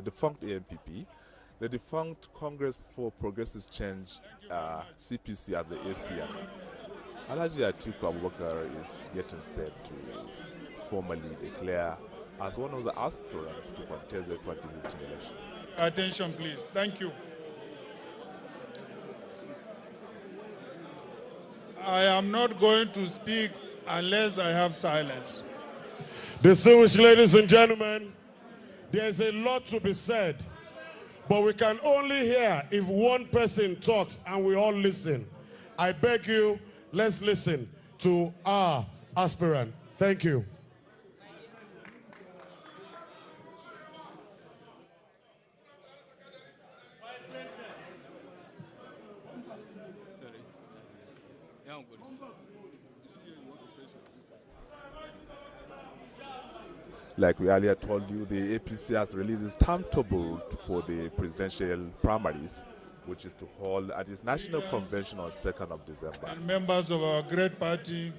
defunct ANPP, the defunct Congress for Progressive Change, CPC, and the ACN. Alhaji Atiku Abubakar is getting set to formally declare as one of the aspirants to contest the 2015 election. Attention, please. Thank you. I am not going to speak unless I have silence. Distinguished ladies and gentlemen, there's a lot to be said, but we can only hear if one person talks and we all listen. I beg you, let's listen to our aspirant. Thank you. Like we earlier told you, the APC has released its timetable for the presidential primaries, which is to hold at its national convention on 2nd of December. And members of our great party,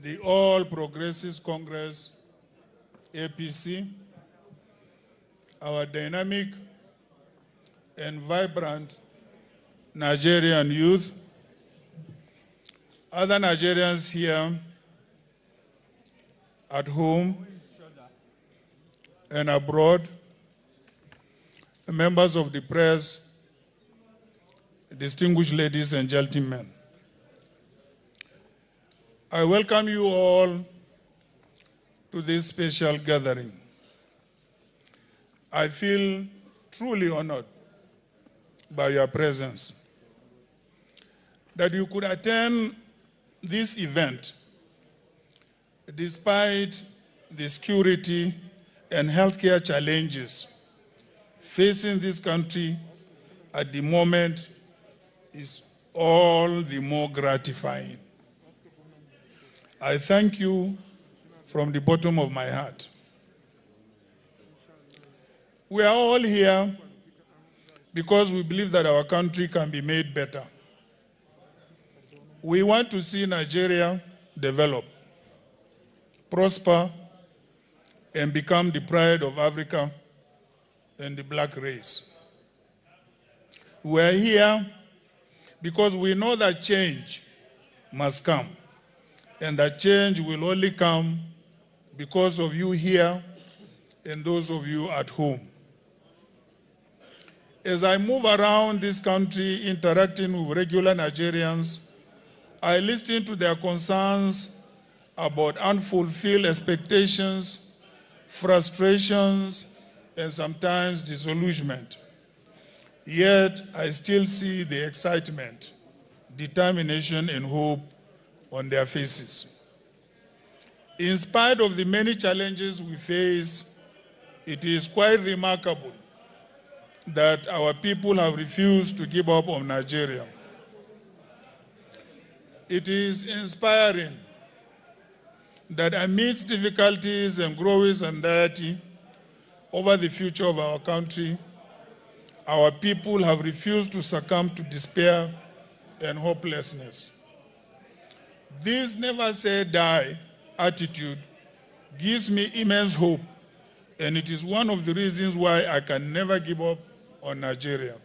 the All Progressives Congress, APC, our dynamic and vibrant Nigerian youth, other Nigerians here at home and abroad, members of the press, distinguished ladies and gentlemen. I welcome you all to this special gathering. I feel truly honored by your presence. That you could attend this event despite the security and healthcare challenges facing this country at the moment is all the more gratifying. I thank you from the bottom of my heart. We are all here because we believe that our country can be made better. We want to see Nigeria develop, prosper, and become the pride of Africa and the black race. We are here because we know that change must come, and that change will only come because of you here and those of you at home. As I move around this country interacting with regular Nigerians, I listen to their concerns about unfulfilled expectations, frustrations, and sometimes disillusionment. Yet, I still see the excitement, determination, and hope on their faces. In spite of the many challenges we face, it is quite remarkable that our people have refused to give up on Nigeria. It is inspiring that amidst difficulties and growing anxiety over the future of our country, our people have refused to succumb to despair and hopelessness. This never say die attitude gives me immense hope, and it is one of the reasons why I can never give up on Nigeria.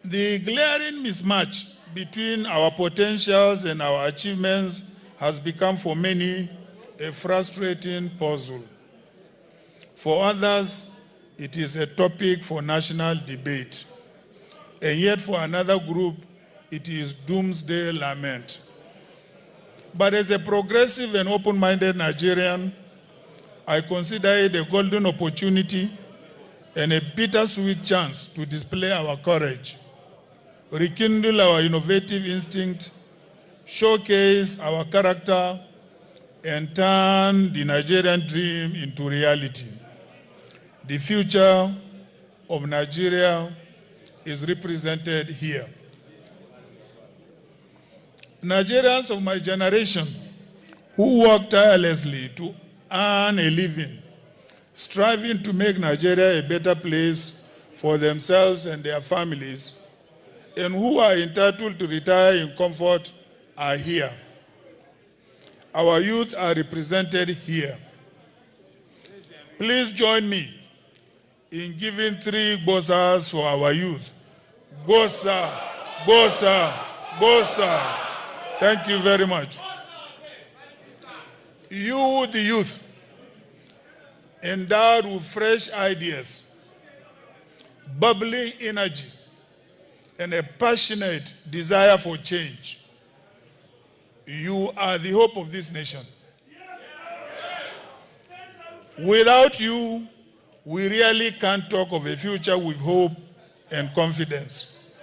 The glaring mismatch between our potentials and our achievements has become for many a frustrating puzzle. For others, it is a topic for national debate. And yet for another group, it is doomsday lament. But as a progressive and open-minded Nigerian, I consider it a golden opportunity and a bittersweet chance to display our courage, rekindle our innovative instinct, showcase our character, and turn the Nigerian dream into reality. The future of Nigeria is represented here. Nigerians of my generation who work tirelessly to earn a living, striving to make Nigeria a better place for themselves and their families, and who are entitled to retire in comfort are here. our youth are represented here. Please join me in giving 3 Gbosas for our youth. Gbosa, Gbosa, Gbosa. Thank you very much. You, the youth, endowed with fresh ideas, bubbling energy, and a passionate desire for change. You are the hope of this nation. Without you, we really can't talk of a future with hope and confidence.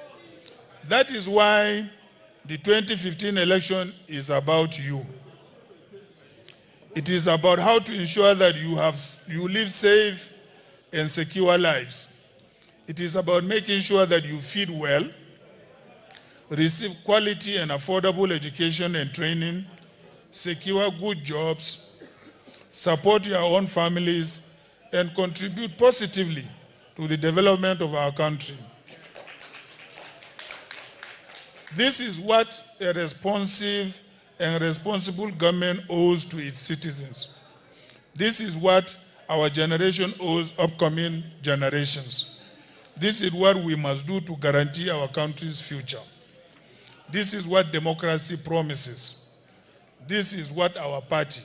That is why the 2015 election is about you. It is about how to ensure that you live safe and secure lives. It is about making sure that you feed well, receive quality and affordable education and training, secure good jobs, support your own families, and contribute positively to the development of our country. This is what a responsive and responsible government owes to its citizens. This is what our generation owes upcoming generations. This is what we must do to guarantee our country's future. This is what democracy promises. This is what our party,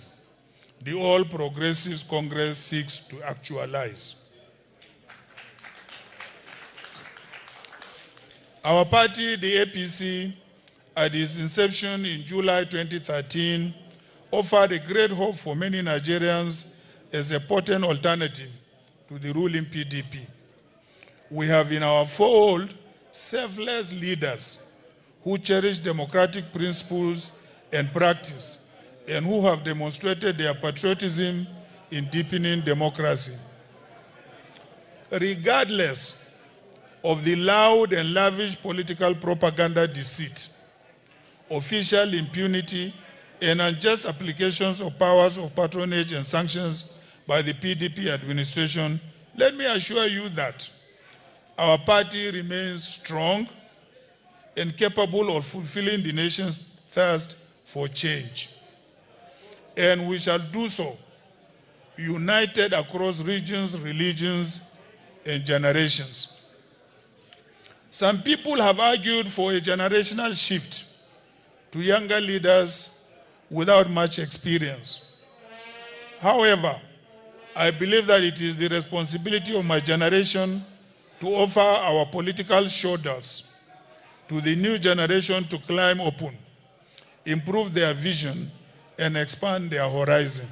the All Progressives Congress, seeks to actualize. Our party, the APC, at its inception in July 2013, offered a great hope for many Nigerians as a potent alternative to the ruling PDP. We have in our fold selfless leaders who cherish democratic principles and practice, and who have demonstrated their patriotism in deepening democracy. Regardless of the loud and lavish political propaganda deceit, official impunity, and unjust applications of powers of patronage and sanctions by the PDP administration, let me assure you that our party remains strong and capable of fulfilling the nation's thirst for change. And we shall do so united across regions, religions, and generations. Some people have argued for a generational shift to younger leaders without much experience. However, I believe that it is the responsibility of my generation to offer our political shoulders to the new generation to climb open, improve their vision, and expand their horizon.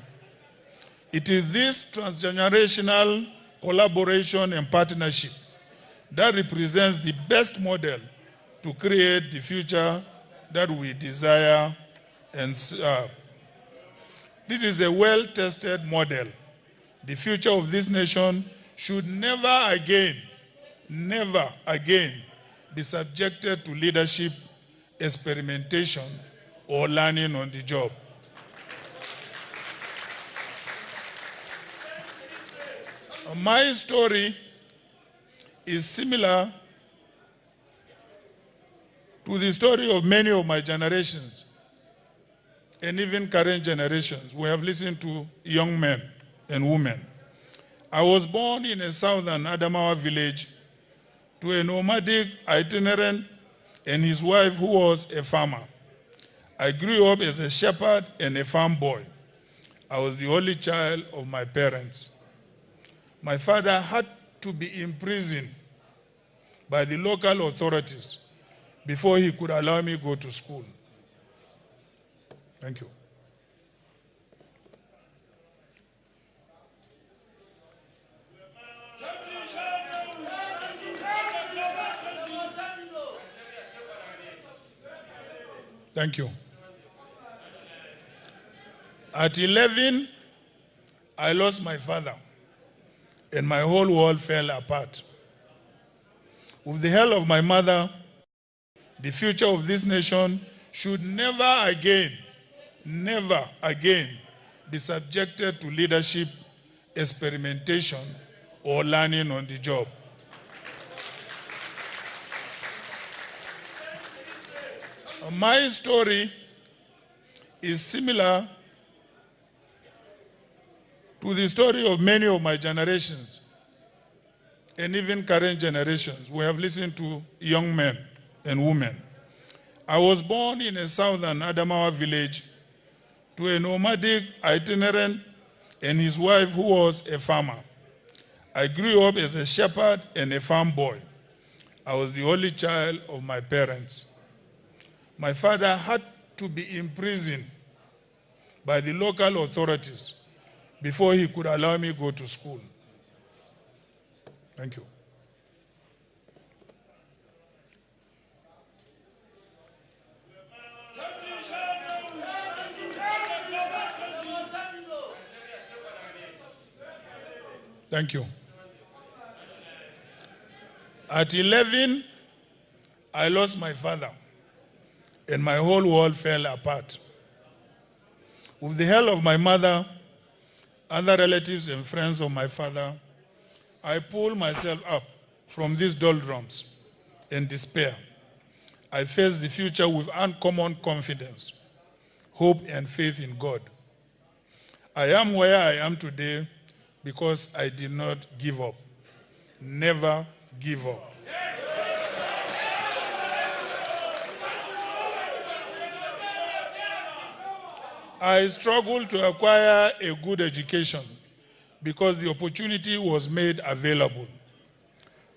It is this transgenerational collaboration and partnership that represents the best model to create the future that we desire and serve. This is a well-tested model. The future of this nation should never again be subjected to leadership, experimentation, or learning on the job. My story is similar to the story of many of my generations and even current generations. We have listened to young men and women. I was born in a southern Adamawa village to a nomadic itinerant and his wife who was a farmer. I grew up as a shepherd and a farm boy. I was the only child of my parents. My father had to be imprisoned by the local authorities before he could allow me to go to school. Thank you. Thank you. At 11, I lost my father, and my whole world fell apart. With the help of my mother, the future of this nation should never again be subjected to leadership, experimentation, or learning on the job. My story is similar to the story of many of my generations and even current generations we have listened to young men and women. I was born in a southern Adamawa village to a nomadic itinerant and his wife who was a farmer. I grew up as a shepherd and a farm boy. I was the only child of my parents. My father had to be imprisoned by the local authorities before he could allow me to go to school. Thank you. Thank you. At 11, I lost my father, and my whole world fell apart. With the help of my mother, other relatives and friends of my father, I pulled myself up from these doldrums and despair. I faced the future with uncommon confidence, hope, and faith in God. I am where I am today because I did not give up. Never give up. I struggled to acquire a good education because the opportunity was made available.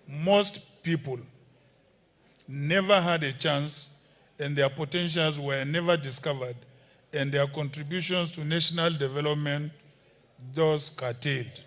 Most people never had a chance, and their potentials were never discovered, and their contributions to national development thus curtailed.